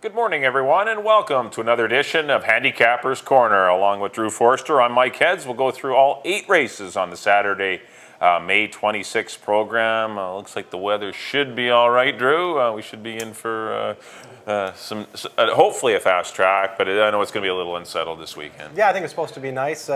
Good morning, everyone, and welcome to another edition of Handicappers Corner. Along with Drew Forster, I'm Mike Heads. We'll go through all 8 races on the Saturday, May 26th program. Looks like the weather should be all right, Drew. We should be in for hopefully a fast track, but I know it's going to be a little unsettled this weekend. Yeah, I think it's supposed to be nice.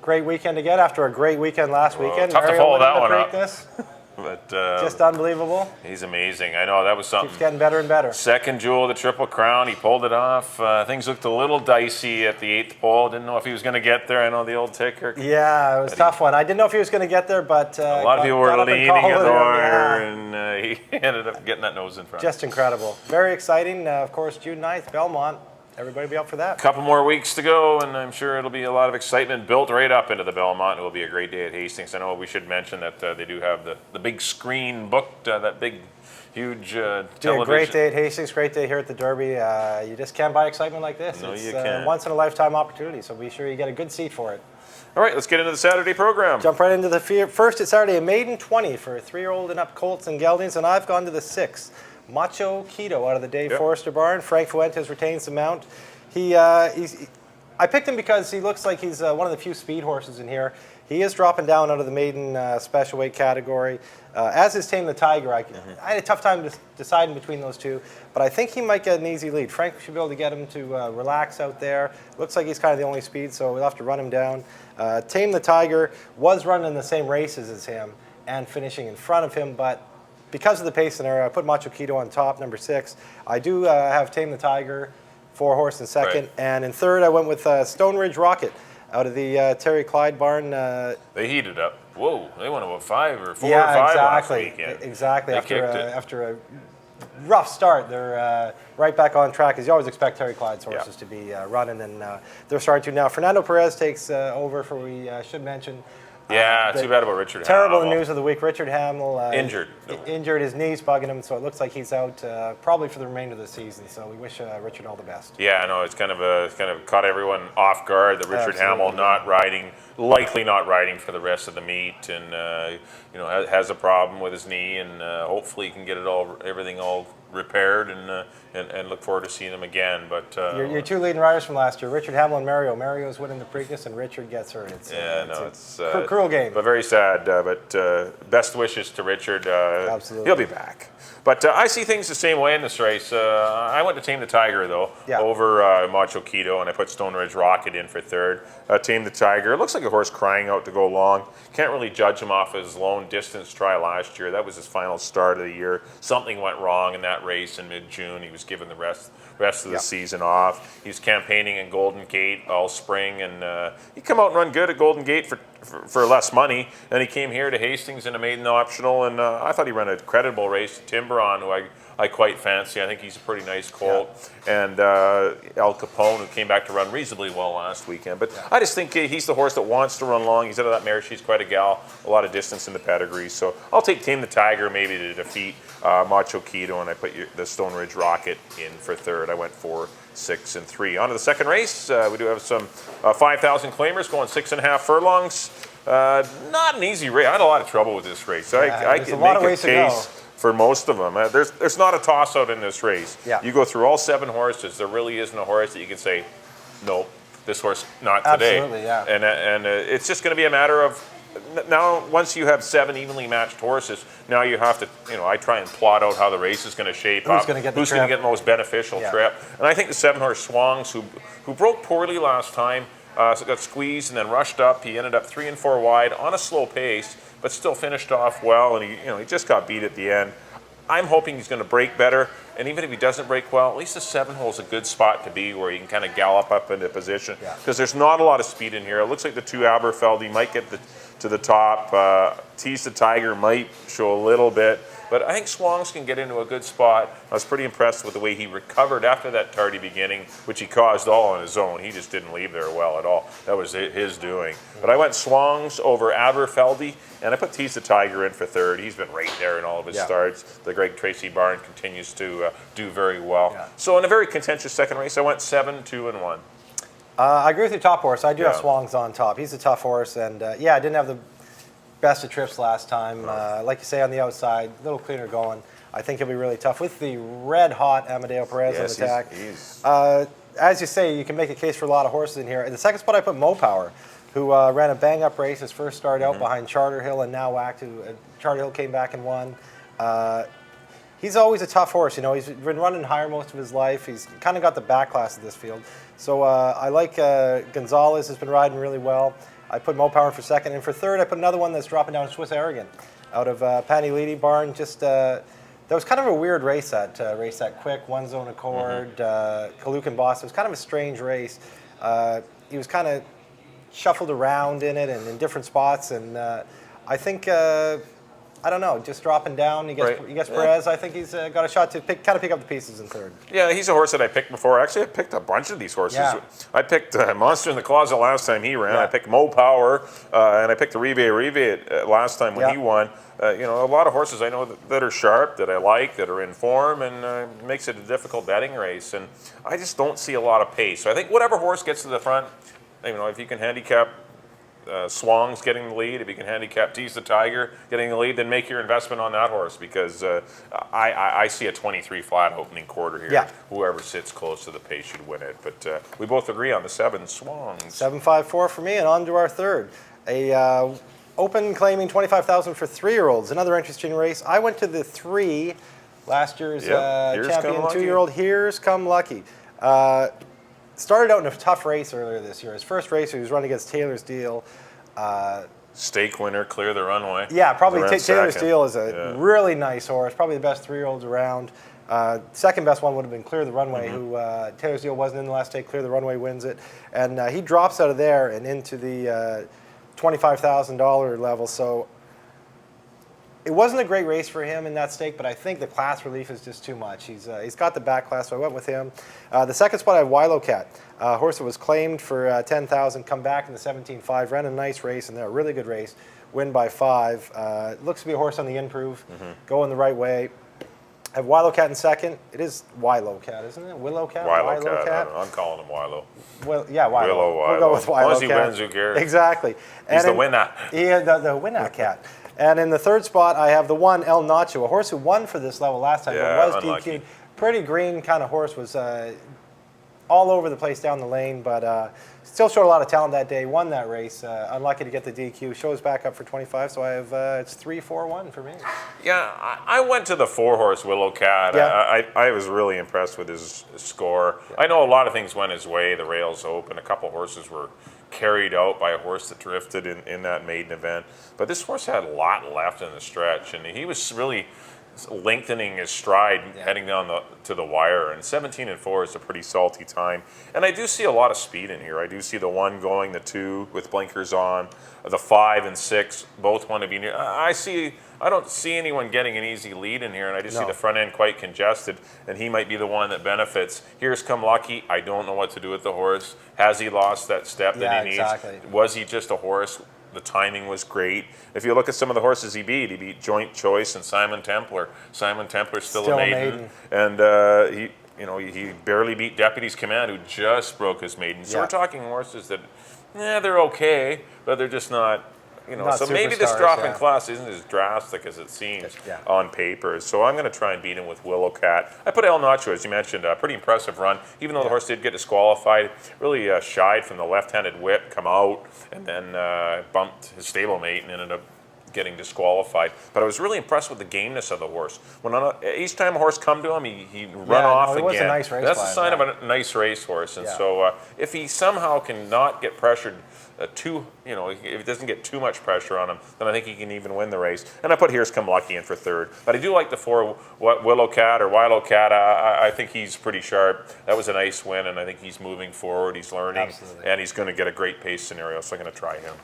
Great weekend again after a great weekend last weekend. Tough to follow that one up. But just unbelievable. He's amazing. I know, that was something. Keeps getting better and better. Second jewel of the Triple Crown. He pulled it off. Things looked a little dicey at the 8th pole. Didn't know if he was going to get there. I know the old ticker. Yeah, it was a tough one. I didn't know if he was going to get there, but a lot of people were leaning it over, and he ended up getting that nose in front. Just incredible. Very exciting. Of course, June 9th, Belmont. Everybody be up for that. A couple more weeks to go, and I'm sure it'll be a lot of excitement built right up into the Belmont. It will be a great day at Hastings. I know we should mention that they do have the big screen booked, that big, huge television. Great day at Hastings, great day here at the Derby. You just can't buy excitement like this. No, it's you can't. A once-in-a-lifetime opportunity, so be sure you get a good seat for it. All right, let's get into the Saturday program. Jump right into the first. It's Saturday, a maiden 20 for 3-year-old and up colts and geldings, and I've gone to the 6. Macho Keto out of the Dave Forrester barn. Frank Fuentes retains the mount. I picked him because he looks like he's one of the few speed horses in here. He is dropping down out of the maiden special weight category, as is Tame the Tiger. I had a tough time deciding between those two, but I think he might get an easy lead. Frank should be able to get him to relax out there. Looks like he's kind of the only speed, so we'll have to run him down. Tame the Tiger was running in the same races as him and finishing in front of him, but because of the pace scenario, I put Macho Keto on top, number 6. I do have Tame the Tiger, 4-horse in second, right. And in third I went with Stone Ridge Rocket out of the Terry Clyde barn. They heated up. Whoa, they went about 5 or 4 or 5 last weekend. Exactly. They After a rough start, they're right back on track, as you always expect Terry Clyde's horses to be running, and they're starting to now. Fernando Perez takes over for, we should mention, yeah, too bad about Richard Hamill. Terrible news of the week. Richard Hamill injured. Injured, his knee's bugging him, so it looks like he's out probably for the remainder of the season. So we wish Richard all the best. Yeah, I know, it's kind of caught everyone off guard that Richard Hamill likely not riding for the rest of the meet, and has a problem with his knee, and hopefully he can get everything all repaired, and look forward to seeing him again. But your 2 leading riders from last year, Richard Hamill and Mario. Mario's winning the Preakness, and Richard gets hurt. It's a cruel game, but very sad. But best wishes to Richard. Absolutely, he'll be back. But I see things the same way in this race. I went to Tame the Tiger, though, over Macho Keto, and I put Stone Ridge Rocket in for third. Tame the Tiger, it looks like a horse crying out to go long. Can't really judge him off his lone distance try last year. That was his final start of the year. Something went wrong in that race in mid-June. He was given the rest of the season off. He was campaigning in Golden Gate all spring, and he come out and run good at Golden Gate for less money. Then he came here to Hastings in a maiden optional, and I thought he ran a credible race. Timberon, who I quite fancy. I think he's a pretty nice colt. Yeah. And El Capone, who came back to run reasonably well last weekend. But I just think he's the horse that wants to run long. He's out of that mare. She's quite a gal. A lot of distance in the pedigree. So I'll take Tame the Tiger maybe to defeat Macho Keto, and I put the Stone Ridge Rocket in for third. I went 4, 6, and 3. On to the second race. We do have some 5,000 claimers going 6.5 furlongs. Not an easy race. I had a lot of trouble with this race. I can make a case for most of them. There's not a toss-out in this race. Yeah. You go through all 7 horses. There really isn't a horse that you can say, nope, this horse not today. Absolutely, yeah. And it's just going to be a matter of, now once you have 7 evenly matched horses, now you have to, I try and plot out how the race is going to shape up. Who's going to get the most beneficial trip. And I think the 7-horse Swongs, who broke poorly last time, got squeezed and then rushed up. He ended up 3 and 4 wide on a slow pace, but still finished off well, and he just got beat at the end. I'm hoping he's going to break better, and even if he doesn't break well, at least the 7-hole's a good spot to be where you can kind of gallop up into position, because there's not a lot of speed in here. It looks like the 2 Aberfeldy might get to the top. Tease the Tiger might show a little bit, but I think Swongs can get into a good spot. I was pretty impressed with the way he recovered after that tardy beginning, which he caused all on his own. He just didn't leave there well at all. That was his doing. But I went Swongs over Aberfeldy, and I put Tease the Tiger in for third. He's been right there in all of his starts. The Greg Tracy barn continues to do very well. Yeah. So in a very contentious second race, I went 7, 2, and 1. I agree with your top horse. I do have Swongs on top. He's a tough horse, and I didn't have the best of trips last time. Like you say, on the outside, a little cleaner going. I think he'll be really tough with the red-hot Amadeo Perez on attack. As you say, you can make a case for a lot of horses in here. In the second spot, I put Mo Power, who ran a bang-up race his first start out behind Charter Hill and now Whacked, who Charter Hill came back and won. He's always a tough horse. You know, he's been running higher most of his life. He's kind of got the back class of this field. So I like Gonzalez has been riding really well. I put Mo Power for second. And for third, I put another one that's dropping down, Swiss Arrogant, out of Panny Leedy barn. Just that was kind of a weird race, that quick, one zone accord, Kalukin Boss. It was kind of a strange race. He was kind of shuffled around in it and in different spots. And I think... I don't know, just dropping down. He gets Perez. I think he's got a shot to pick up the pieces in third. Yeah, he's a horse that I picked before. Actually, I picked a bunch of these horses. Yeah. I picked Monster in the Closet last time he ran. Yeah. I picked Mo Power, and I picked the Rive last time when he won. You know, a lot of horses I know that are sharp, that I like, that are in form, and makes it a difficult betting race. And I just don't see a lot of pace. So I think whatever horse gets to the front, you know, if you can handicap Swang's getting the lead, if you can handicap Tease the Tiger getting the lead, then make your investment on that horse, because I see a 23 flat opening quarter here. Yeah. Whoever sits close to the pace should win it. But we both agree on the 7 Swangs. 7-5-4 for me, and on to our third. A open claiming $25,000 for 3-year-olds. Another interesting race. I went to the 3, last year's champion 2-year-old. Here's Come Lucky. Started out in a tough race earlier this year. His first race, he was running against Taylor's Deal. Stake winner, Clear the Runway. Yeah, probably Taylor's Deal is a really nice horse. Probably the best 3-year-olds around. Second best one would have been Clear the Runway, who Taylor's Deal wasn't in the last stake. Clear the Runway wins it. And he drops out of there and into the $25,000 level. So it wasn't a great race for him in that stake, but I think the class relief is just too much. He's got the back class, so I went with him. The second spot, I have Wilo Cat, a horse that was claimed for $10,000, come back in the 17.5, ran a nice race in there, a really good race, win by 5. Looks to be a horse on the improve, going the right way. I have Wilo Cat in second. It is Wilo Cat, isn't it? Willow Cat? Wilo Cat. I'm calling him Wilo. Well, yeah, Wilo. Willow. We'll go with Wilo Cat. Once he wins, who cares? Exactly. He's the winner. Yeah, the winner cat. And in the third spot, I have the 1 El Nacho, a horse who won for this level last time, but was DQ'd. Pretty green kind of horse, was all over the place down the lane, but still showed a lot of talent that day, won that race. Unlucky to get the DQ. Shows back up for 25, so I have it's 3-4-1 for me. Yeah, I went to the 4-horse Willow Cat. Yeah. I was really impressed with his score. Yeah. I know a lot of things went his way. The rails open. A couple horses were carried out by a horse that drifted in that maiden event. But this horse had a lot left in the stretch, and he was really lengthening his stride heading down to the wire. And 17-4 is a pretty salty time. And I do see a lot of speed in here. I do see the 1 going, the 2 with blinkers on, the 5 and 6 both want to be near. I don't see anyone getting an easy lead in here, and I just see the front end quite congested, and he might be the one that benefits. Here's Come Lucky. I don't know what to do with the horse. Has he lost that step that he needs? Exactly. Was he just a horse? The timing was great. If you look at some of the horses he beat Joint Choice and Simon Templar. Simon Templar's still a maiden. And he barely beat Deputy's Command, who just broke his maiden. So we're talking horses that, they're okay, but they're just not. So maybe this drop in class isn't as drastic as it seems on paper. So I'm going to try and beat him with Willow Cat. I put El Nacho, as you mentioned, a pretty impressive run. Even though the horse did get disqualified, really shied from the left-handed whip, come out, and then bumped his stablemate and ended up getting disqualified. But I was really impressed with the gameness of the horse. Each time a horse come to him, he run off again. It was a nice race. That's a sign of a nice racehorse. And so if he somehow cannot get pressured if it doesn't get too much pressure on him, then I think he can even win the race. And I put Here's Come Lucky in for third. But I do like the 4 Willow Cat or Wilo Cat. I think he's pretty sharp. That was a nice win, and I think he's moving forward. He's learning, and he's going to get a great pace scenario, so I'm going to try him.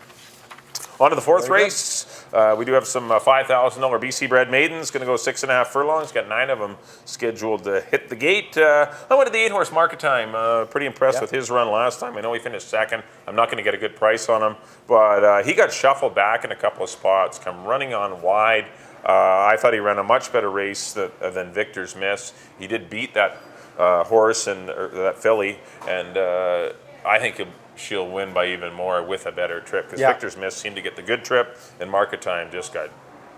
On to the 4th race. We do have some $5,000 BC bred maidens. Going to go 6.5 furlongs. Got 9 of them scheduled to hit the gate. I went to the 8-horse Market Time. Pretty impressed with his run last time. I know he finished second. I'm not going to get a good price on him, but he got shuffled back in a couple of spots. Come running on wide. I thought he ran a much better race than Victor's Miss. He did beat that horse and that filly, and I think she'll win by even more with a better trip, because Victor's Miss seemed to get the good trip, and Market Time just got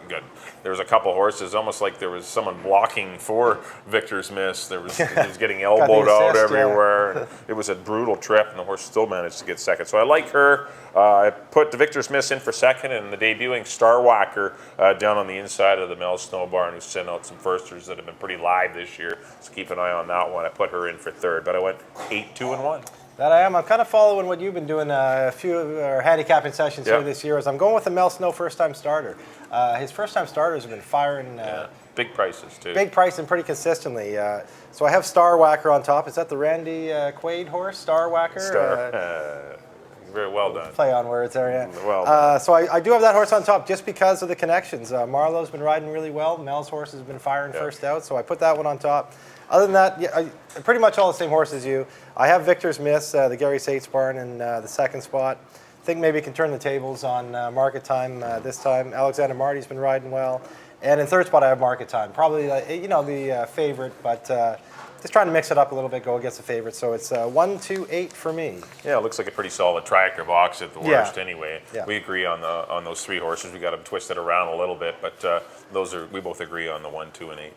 good. There was a couple horses, almost like there was someone blocking for Victor's Miss. He was getting elbowed out everywhere. Yeah. It was a brutal trip, and the horse still managed to get second. So I like her. I put the Victor's Miss in for second, and the debuting Star Whacker down on the inside of the Mel Snow Barn, who's sent out some firsters that have been pretty live this year. So keep an eye on that one. I put her in for third, but I went 8, 2, and 1. That I am. I'm kind of following what you've been doing a few of our handicapping sessions here this year. As I'm going with the Mel Snow first-time starter. His first-time starters have been firing. Big prices, too. Big price and pretty consistently. So I have Star Whacker on top. Is that the Randy Quaid horse, Star Whacker? Very well done. Play on words there, yeah. Well done. So I do have that horse on top just because of the connections. Marlowe's been riding really well. Mel's horse has been firing first out, so I put that one on top. Other than that, pretty much all the same horse as you. I have Victor's Miss, the Gary Sates barn in the second spot. I think maybe can turn the tables on Market Time this time. Alexander Marty's been riding well. And in third spot, I have Market Time. Probably, the favorite, but just trying to mix it up a little bit, go against the favorite. So it's 1, 2, 8 for me. Yeah, it looks like a pretty solid tractor box at the worst anyway. Yeah. We agree on those 3 horses. We got them twisted around a little bit, but we both agree on the 1, 2, and 8.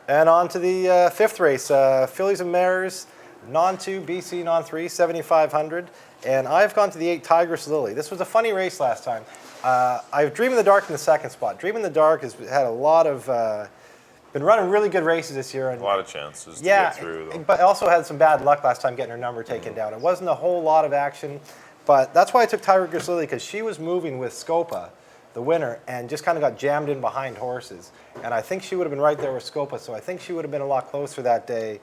And on to the fifth race, Fillies and Mares, non-2, BC non-3, 7,500. And I've gone to the 8 Tigress Lily. This was a funny race last time. I have Dream in the Dark in the second spot. Dream in the Dark has had a lot of, been running really good races this year. And, a lot of chances to get through, though. But also had some bad luck last time getting her number taken down. It wasn't a whole lot of action, but that's why I took Tigress Lily, because she was moving with Scopa, the winner, and just kind of got jammed in behind horses. And I think she would have been right there with Scopa, so I think she would have been a lot closer that day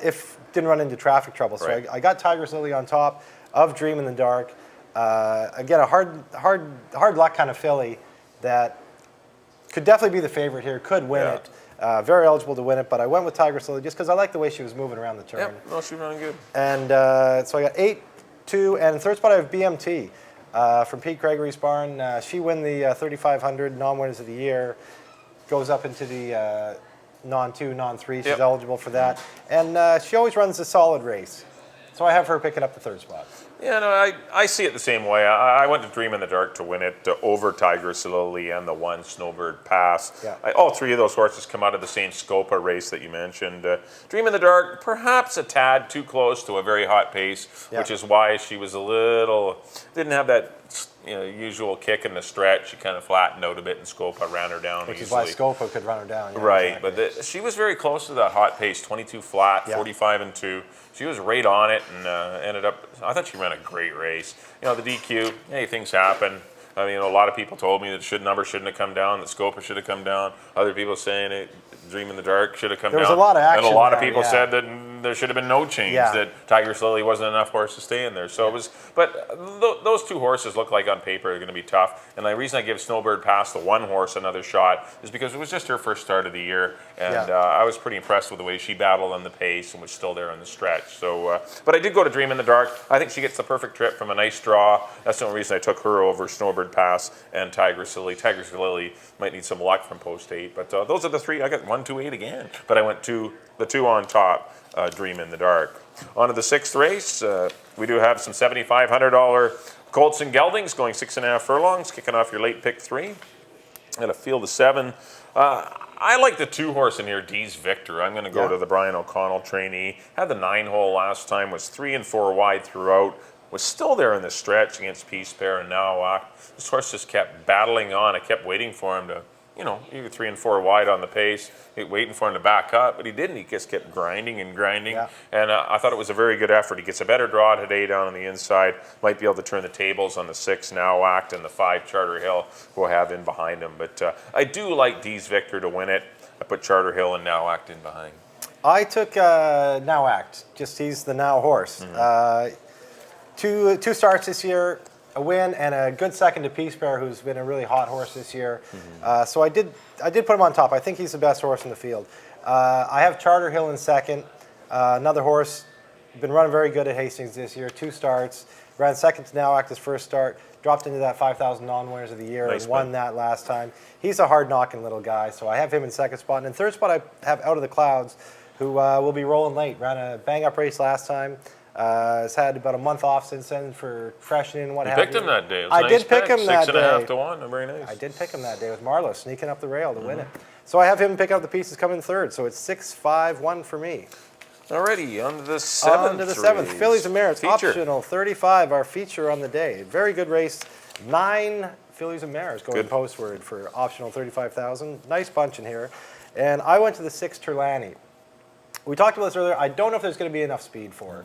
if didn't run into traffic trouble. So I got Tigress Lily on top of Dream in the Dark. Again, a hard luck kind of filly that could definitely be the favorite here, could win it. Very eligible to win it, but I went with Tigress Lily just because I like the way she was moving around the turn. Yep, no, she's running good. And so I got 8, 2, and in third spot I have BMT. From Pete Gregory's barn. She won the 3,500 non-winners of the year, goes up into the non-2, non-3. She's eligible for that. And she always runs a solid race. So I have her picking up the third spot. Yeah, no, I see it the same way. I went to Dream in the Dark to win it over Tigress Lily and the 1 Snowbird Pass. Yeah. All 3 of those horses come out of the same Scopa race that you mentioned. Dream in the Dark, perhaps a tad too close to a very hot pace, which is why she was didn't have that usual kick in the stretch. She kind of flattened out a bit, and Scopa ran her down Which easily. is why Scopa could run her down. Yeah, right, exactly. but she was very close to that hot pace, 22 flat, 45 and 2. She was right on it and ended up, I thought she ran a great race. The DQ, hey, things happen. I mean, a lot of people told me that number shouldn't have come down, that Scopa should have come down. Other people saying Dream in the Dark should have come down. There was a lot of action. And a lot of people said that there should have been no change, Yeah. that Tigress Lily wasn't enough horse to stay in there. So it was, but those 2 horses look like on paper are going to be tough. And the reason I give Snowbird Pass, the 1 horse, another shot is because it was just her first start of the year. And I was pretty impressed with the way she battled on the pace and was still there on the stretch. So, but I did go to Dream in the Dark. I think she gets the perfect trip from a nice draw. That's the only reason I took her over Snowbird Pass and Tigress Lily. Tigress Lily might need some luck from post 8. But those are the 3. I got 1, 2, 8 again. But I went to the 2 on top, Dream in the Dark. On to the 6th race. We do have some $7,500 Colts and Geldings going 6.5 furlongs, kicking off your late pick 3. And a field of 7. I like the 2 horse in here, D's Victor. I'm going to go to the Brian O'Connell trainee. Had the 9-hole last time, was 3 and 4 wide throughout. Was still there in the stretch against Peace Bear and now this horse just kept battling on. I kept waiting for him to, either 3 and 4 wide on the pace, waiting for him to back up, but he didn't. He just kept grinding and grinding. Yeah. And I thought it was a very good effort. He gets a better draw today down on the inside. Might be able to turn the tables on the 6 Now Act and the 5 Charter Hill, who I have in behind him. But I do like D's Victor to win it. I put Charter Hill and Now Act in behind. I took Now Act. He's the Now horse. Mm-hmm. Two starts this year, a win and a good second to Peace Bear, who's been a really hot horse this year. Mm-hmm. So I did put him on top. I think he's the best horse in the field. I have Charter Hill in second. Another horse, been running very good at Hastings this year. 2 starts. Ran second to Now Act his first start. Dropped into that 5,000 non-winners of the year and won that last time. He's a hard-knocking little guy, so I have him in second spot. And in third spot, I have Out of the Clouds, who will be rolling late. Ran a bang-up race last time. Has had about a month off since then for freshening and what have you. You picked him that day. It was I nice did pick him that day. 6.5 to 1. Very nice. I did pick him that day with Marlowe sneaking up the rail to win it. So I have him pick up the pieces coming third. So it's 6-5-1 for me. Alrighty, on to the seventh. On to the seventh. Fillies and Mares. Feature. Optional 35, our feature on the day. Very good race. 9 Fillies and Mares going postward for optional 35,000. Nice bunch in here. And I went to the 6 Turlani. We talked about this earlier. I don't know if there's going to be enough speed for her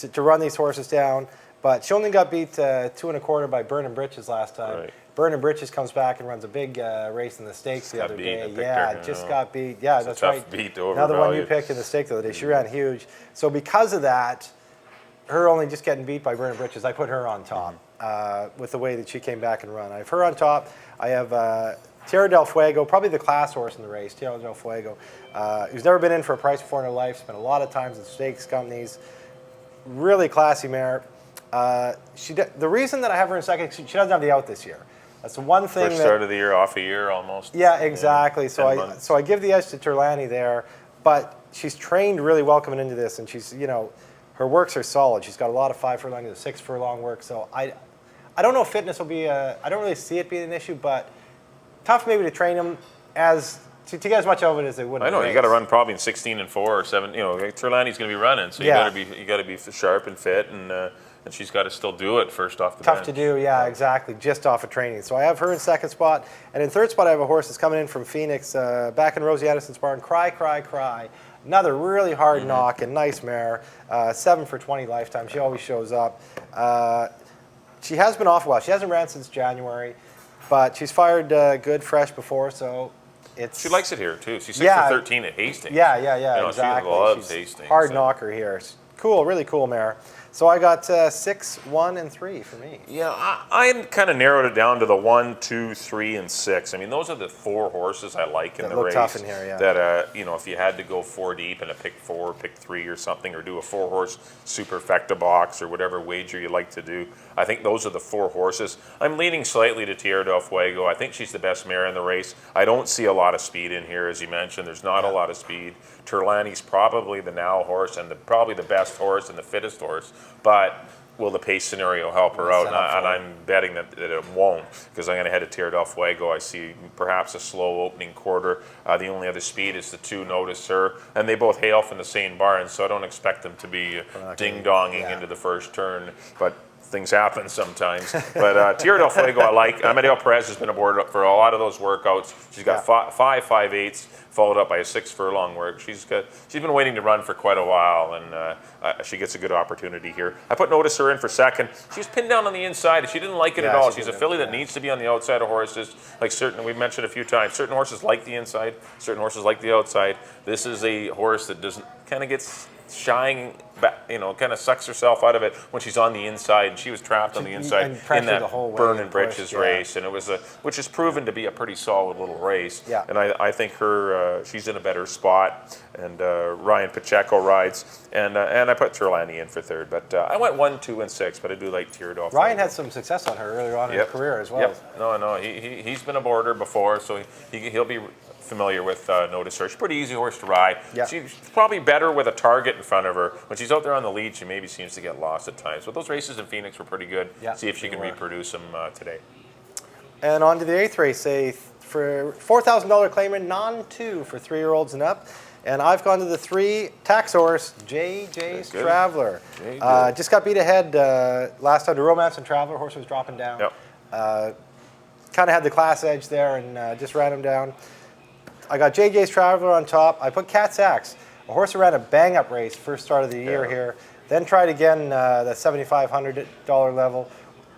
to run these horses down. But she only got beat 2 1/4 by Burnin' Britches last time. Right. Burnin' Britches comes back and runs a big race in the stakes the other day. Yeah, just got beat. Yeah, that's right. Beat Another one you picked in the stake the other day. She ran huge. So because of that, her only just getting beat by Burnin' Britches, I put her on top with the way that she came back and run. I have her on top. I have Tierra del Fuego, probably the class horse in the race, Tierra del Fuego, who's never been in for a price before in her life, spent a lot of times in stakes companies. Really classy mare. The reason that I have her in second, she doesn't have the out this year. That's the one thing. First start of the year, off a year almost. Yeah, exactly. Yeah, so I give the edge to Turlani there, but she's trained really well coming into this, and she's her works are solid. She's got a lot of 5 furlong to 6 furlong work. So I don't know if fitness will be I don't really see it being an issue, but tough maybe to train them to get as much of it as they would. I know you got to run probably in 16 and 4 or 7. Turlani's going to be running, so you got to be sharp and fit, and she's got to still do it first off the bench. Tough to do, yeah, exactly, just off of training. So I have her in second spot, and in third spot I have a horse that's coming in from Phoenix, back in Rosie Addison's barn. Cry, Cry, Cry. Another really hard knock and nice mare. 7 for 20 lifetime. She always shows up. She has been off a while. She hasn't ran since January, but she's fired good, fresh before, so. She likes it here too. She's 6 for 13 at Hastings. Yeah, exactly. She loves she's Hastings. Hard knocker here. Cool, really cool mare. So I got 6, 1, and 3 for me. Yeah, I kind of narrowed it down to the 1, 2, 3, and 6. I mean, those are the 4 horses I like in the race. Tough in here, yeah. That if you had to go 4 deep and a pick 4, pick 3 or something, or do a 4-horse superfecta box or whatever wager you like to do, I think those are the 4 horses. I'm leaning slightly to Tierra del Fuego. I think she's the best mare in the race. I don't see a lot of speed in here, as you mentioned. There's not a lot of speed. Turlani's probably the now horse and probably the best horse and the fittest horse, but will the pace scenario help her out? And I'm betting that it won't, because I'm going to head to Tierra del Fuego. I see perhaps a slow opening quarter. The only other speed is the 2 Notice Her, and they both hail from the same barn, so I don't expect them to be ding-donging into the first turn, but things happen sometimes. But Tierra del Fuego I like. Amadeo Perez has been aboard for a lot of those workouts. She's got 5 5/8s, followed up by a 6 furlong work. She's been waiting to run for quite a while, and she gets a good opportunity here. I put Notice Her in for second. She was pinned down on the inside. She didn't like it at all. She's a filly that needs to be on the outside of horses. Like we've mentioned a few times, certain horses like the inside, certain horses like the outside. This is a horse that doesn't kind of gets shying back, kind of sucks herself out of it when she's on the inside. And she was trapped on the inside in that Burnin' Britches race, and it was which has proven to be a pretty solid little race. Yeah. And I think she's in a better spot. And Ryan Pacheco rides, and I put Turlani in for third. But I went 1, 2, and 6. But I do like Tierra del Fuego. Ryan had some success on her earlier on in her career as well. Yep. No, he's been aboard her before, so he'll be familiar with Notice Her. She's a pretty easy horse to ride. Yeah. She's probably better with a target in front of her. When she's out there on the lead, she maybe seems to get lost at times. But those races in Phoenix were pretty good. Yeah, see if she can reproduce them today. And on to the 8th race, for $4,000 claimer, non-2 for 3-year-olds and up. And I've gone to the 3 tax horse, JJ's Traveler. Just got beat ahead last time to Romance and Traveler. Horse was dropping down. Yep. Kind of had the class edge there and just ran him down. I got JJ's Traveler on top. I put Cat's Axe, a horse who ran a bang-up race first start of the year here. Then tried again the $7,500 level.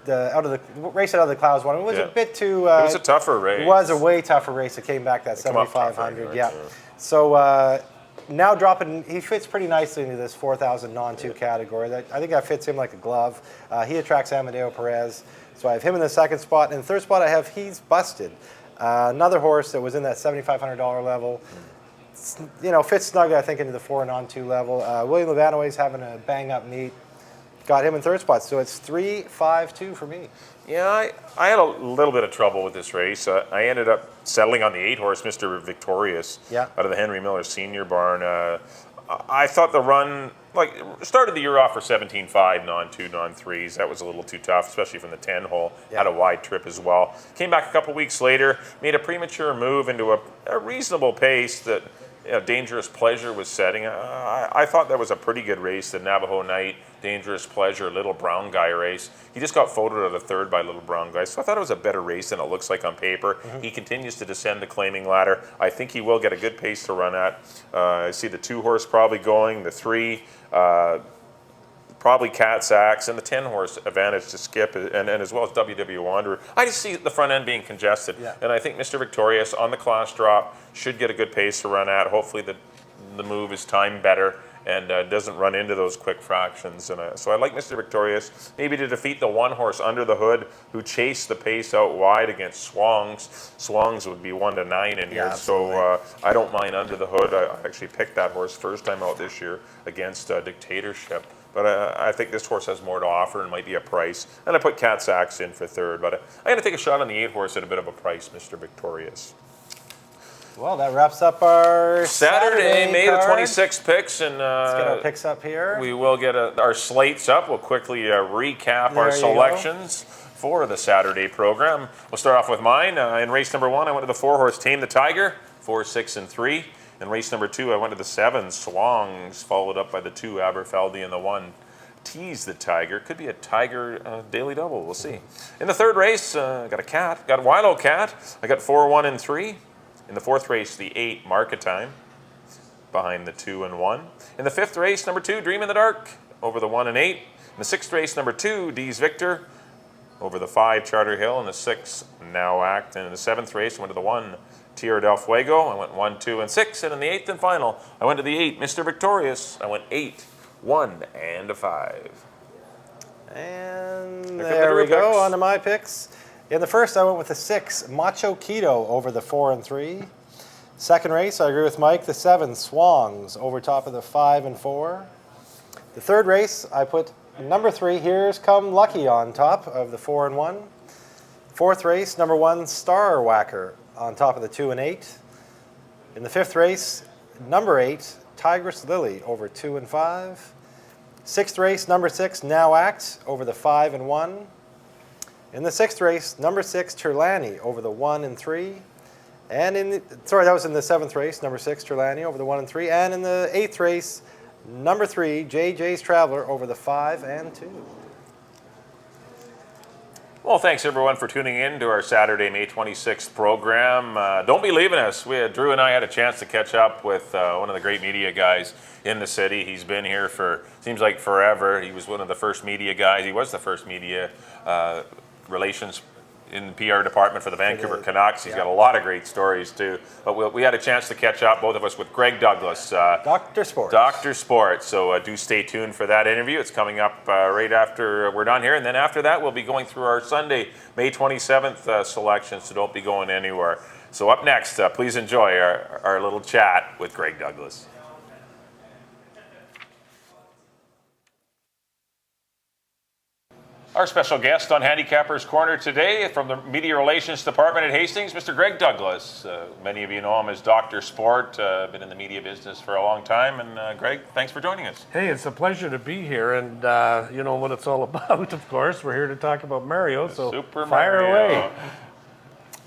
The race out of the clouds one. It was a bit too. It was a tougher race. It was a way tougher race. It came back that 7,500. Yeah. So now dropping, he fits pretty nicely into this 4,000 non-2 category. I think that fits him like a glove. He attracts Amadeo Perez. So I have him in the second spot. In the third spot, I have He's Busted. Another horse that was in that $7,500 level. Fits snug, I think, into the 4 non-2 level. William Levanaway's having a bang-up meet. Got him in third spot, so it's 3-5-2 for me. Yeah, I had a little bit of trouble with this race. I ended up settling on the 8-horse, Mr. Victorious, out of the Henry Miller Senior barn. I thought the run like started the year off for 17.5, non-2, non-3s. That was a little too tough, especially from the 10 hole. Had a wide trip as well. Came back a couple weeks later, made a premature move into a reasonable pace that Dangerous Pleasure was setting. I thought that was a pretty good race, the Navajo Night, Dangerous Pleasure, Little Brown Guy race. He just got photoed at a third by Little Brown Guy, so I thought it was a better race than it looks like on paper. He continues to descend the claiming ladder. I think he will get a good pace to run at. I see the 2-horse probably going, the 3, probably Cat's Axe, and the 10-horse Advantage to Skip, and as well as WW Wanderer. I just see the front end being congested, and I think Mr. Victorious on the class drop should get a good pace to run at. Hopefully the move is timed better and doesn't run into those quick fractions. And so I like Mr. Victorious, maybe to defeat the 1-horse Under the Hood, who chased the pace out wide against Swongs. Swongs would be 1 to 9 in here, so I don't mind Under the Hood. I actually picked that horse first time out this year against Dictatorship. But I think this horse has more to offer and might be a price. And I put Cat's Axe in for third. But I'm going to take a shot on the 8-horse at a bit of a price, Mr. Victorious. Well, that wraps up our Saturday May the card. 26th picks. And let's get our picks up here. We will get our slates up. We'll quickly recap our selections for the Saturday program. We'll start off with mine. In race number 1, I went to the 4-horse Tame the Tiger, 4, 6, and 3. In race number 2, I went to the 7, Swongs, followed up by the 2, Aberfeldy, and the 1, Tease the Tiger. Could be a Tiger daily double. We'll see. In the 3rd race, got a cat. Got a Wilo Cat. I got 4, 1, and 3. In the 4th race, the 8, Market Time, behind the 2 and 1. In the 5th race, number 2, Dream in the Dark, over the 1 and 8. In the 6th race, number 2, D's Victor, over the 5, Charter Hill. In the 6, Now Act. And in the 7th race, I went to the 1, Tierra del Fuego. I went 1, 2, and 6. And in the 8th and final, I went to the 8, Mr. Victorious. I went 8, 1, and a 5. And there we go, on to my picks. In the first, I went with the 6, Macho Keto, over the 4 and 3. Second race, I agree with Mike, the 7, Swongs, over top of the 5 and 4. The 3rd race, I put number 3, Here's Come Lucky, on top of the 4 and 1. 4th race, number 1, Star Whacker, on top of the 2 and 8. In the 5th race, number 8, Tigress Lily, over 2 and 5. 6th race, number 6, Now Act, over the 5 and 1. In the 6th race, number 6, Turlani, over the 1 and 3. And that was in the 7th race, number 6, Turlani, over the 1 and 3. And in the 8th race, number 3, JJ's Traveler, over the 5 and 2. Well, thanks everyone for tuning in to our Saturday, May 26th program. Don't be leaving us. Drew and I had a chance to catch up with one of the great media guys in the city. He's been here for, seems like forever. He was one of the first media guys. He was the first media relations in the PR department for the Vancouver Canucks. He's got a lot of great stories too. But we had a chance to catch up, both of us, with Greg Douglas. Dr. Sports. Dr. Sports. So do stay tuned for that interview. It's coming up right after we're done here. And then after that, we'll be going through our Sunday, May 27th selection. So don't be going anywhere. So up next, please enjoy our little chat with Greg Douglas. Our special guest on Handicappers Corner today from the Media Relations Department at Hastings, Mr. Greg Douglas. Many of you know him as Dr. Sport, been in the media business for a long time. And Greg, thanks for joining us. Hey, it's a pleasure to be here. And you know what it's all about, of course. We're here to talk about Mario, so Super fire Mario.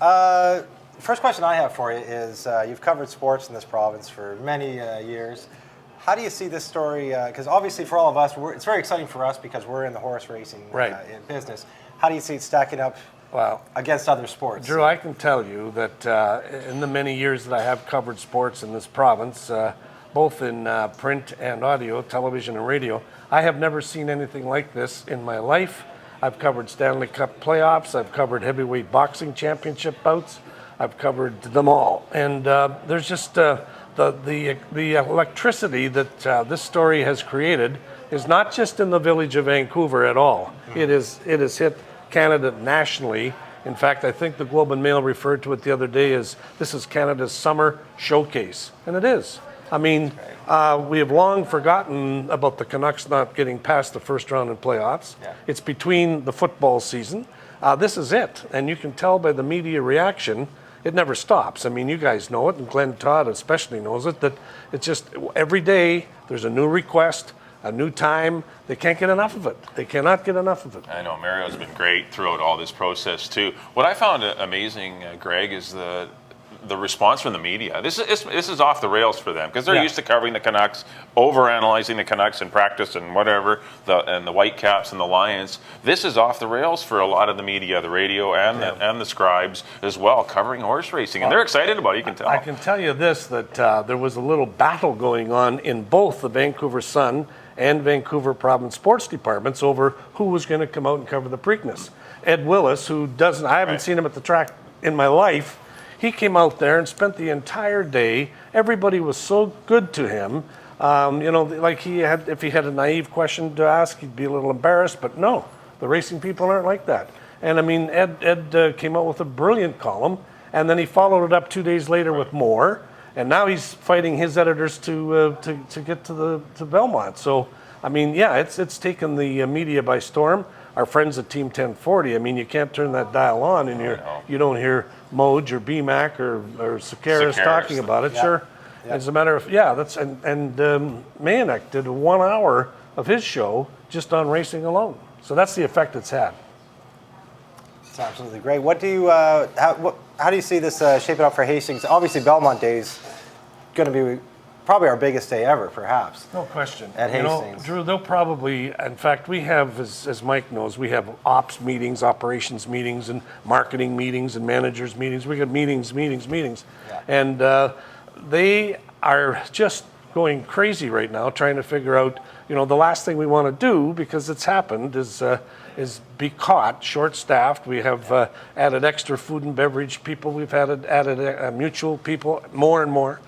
away. First question I have for you is, you've covered sports in this province for many years. How do you see this story? Because obviously for all of us, it's very exciting for us because we're in the horse racing in business. How do you see it stacking up against other sports? Drew, I can tell you that in the many years that I have covered sports in this province, both in print and audio, television and radio, I have never seen anything like this in my life. I've covered Stanley Cup playoffs. I've covered heavyweight boxing championship bouts. I've covered them all. And there's just... The electricity that this story has created is not just in the village of Vancouver at all. It has hit Canada nationally. In fact, I think the Globe and Mail referred to it the other day as this is Canada's summer showcase, and it is. I mean, we have long forgotten about the Canucks not getting past the first round in playoffs. Yeah. It's between the football season. This is it, and you can tell by the media reaction. It never stops. I mean, you guys know it, and Glenn Todd especially knows it, that it's just every day there's a new request, a new time. They can't get enough of it. They cannot get enough of it. I know Mario's been great throughout all this process too. What I found amazing, Greg, is the response from the media. This is off the rails for them because they're used to covering the Canucks, overanalyzing the Canucks in practice and whatever, and the Whitecaps and the Lions. This is off the rails for a lot of the media, the radio and the scribes as well, covering horse racing, and they're excited about it. You can tell. I can tell you this, that there was a little battle going on in both the Vancouver Sun and Vancouver Province sports departments over who was going to come out and cover the Preakness. Ed Willis, who doesn't, I haven't seen him at the track in my life. He came out there and spent the entire day. Everybody was so good to him. Like if he had a naive question to ask, he'd be a little embarrassed. But no, the racing people aren't like that. And I mean, Ed came out with a brilliant column, and then he followed it up 2 days later with more. And now he's fighting his editors to get to Belmont. So I mean, yeah, it's taken the media by storm. Our friends at Team 1040. I mean, you can't turn that dial on and you don't hear Moj or BMAC or Sekeres talking about it. Yeah. Sure, as a matter of that's and Mayonek did 1 hour of his show just on racing alone. So that's the effect it's had. It's absolutely great. What do you how do you see this shaping up for Hastings? Obviously, Belmont Day's going to be probably our biggest day ever, perhaps. No question. At Hastings. Drew, they'll probably, in fact, we have, as Mike knows, we have ops meetings, operations meetings, and marketing meetings, and managers meetings. We got meetings. Yeah. And they are just going crazy right now, trying to figure out, the last thing we want to do, because it's happened, is be caught short-staffed. We have added extra food and beverage people. We've added mutual people, more and more.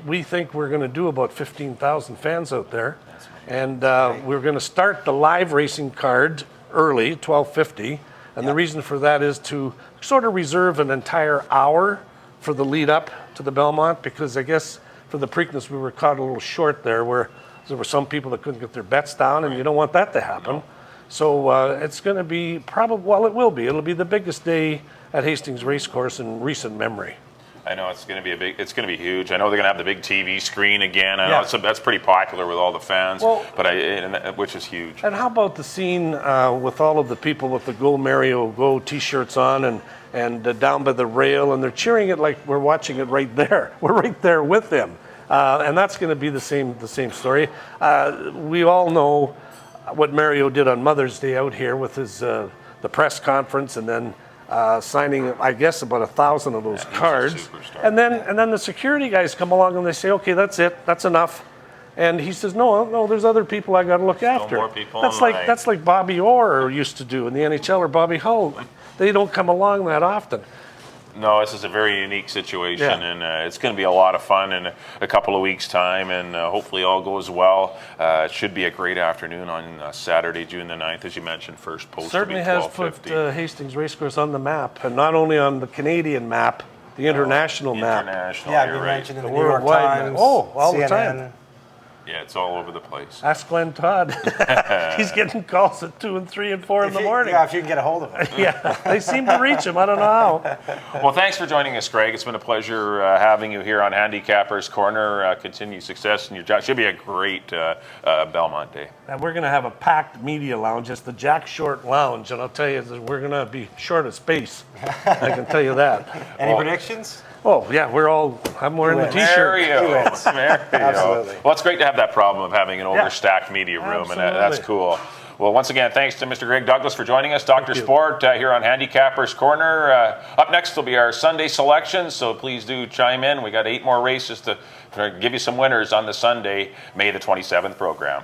We think we're going to do about 15,000 fans out there, and we're going to start the live racing card early, 12:50, and the reason for that is to sort of reserve an entire hour for the lead up to the Belmont, because I guess for the Preakness we were caught a little short there, where there were some people that couldn't get their bets down, and you don't want that to happen. No. So it's going to be it'll be the biggest day at Hastings Racecourse in recent memory. I know it's going to be huge. I know they're going to have the big TV screen again. I know that's pretty popular with all the fans, which is huge. And how about the scene with all of the people with the Go Mario Go T-shirts on and down by the rail, and they're cheering it like we're watching it right there. We're right there with them, and that's going to be the same story. We all know what Mario did on Mother's Day out here with his the press conference, and then signing, I guess, about 1,000 of those cards, and then the security guys come along and they say, "Okay, that's it, that's enough," and he says, "No, there's other people I got to look after." More people. That's like Bobby Orr used to do in the NHL, or Bobby Hull. They don't come along that often. No, this is a very unique situation, and it's going to be a lot of fun in a couple of weeks' time, and hopefully all goes well. It should be a great afternoon on Saturday, June the 9th, as you mentioned. First post certainly has put Hastings Racecourse on the map, and not only on the Canadian map, the international map. You mentioned in the New York Times, all CNN. the time. Yeah, it's all over the place. Ask Glenn Todd. He's getting calls at 2 and 3 and 4 in the morning. Yeah, if you can get a hold of him. Yeah, they seem to reach him. I don't know how. Well, thanks for joining us, Greg. It's been a pleasure having you here on Handicappers Corner. Continue success in your job. Should be a great Belmont Day. And we're going to have a packed media lounge. It's the Jack Short Lounge, and I'll tell you, we're going to be short of space. I can tell you that. Any predictions? Oh, yeah, I'm wearing the T-shirt. Mario. Absolutely. Well, it's great to have that problem of having an overstacked media room, and that's cool. Well, once again, thanks to Mr. Greg Douglas for joining us, Dr. Sport, here on Handicappers Corner. Up next will be our Sunday selection, so please do chime in. We got 8 more races to give you some winners on the Sunday, May the 27th program.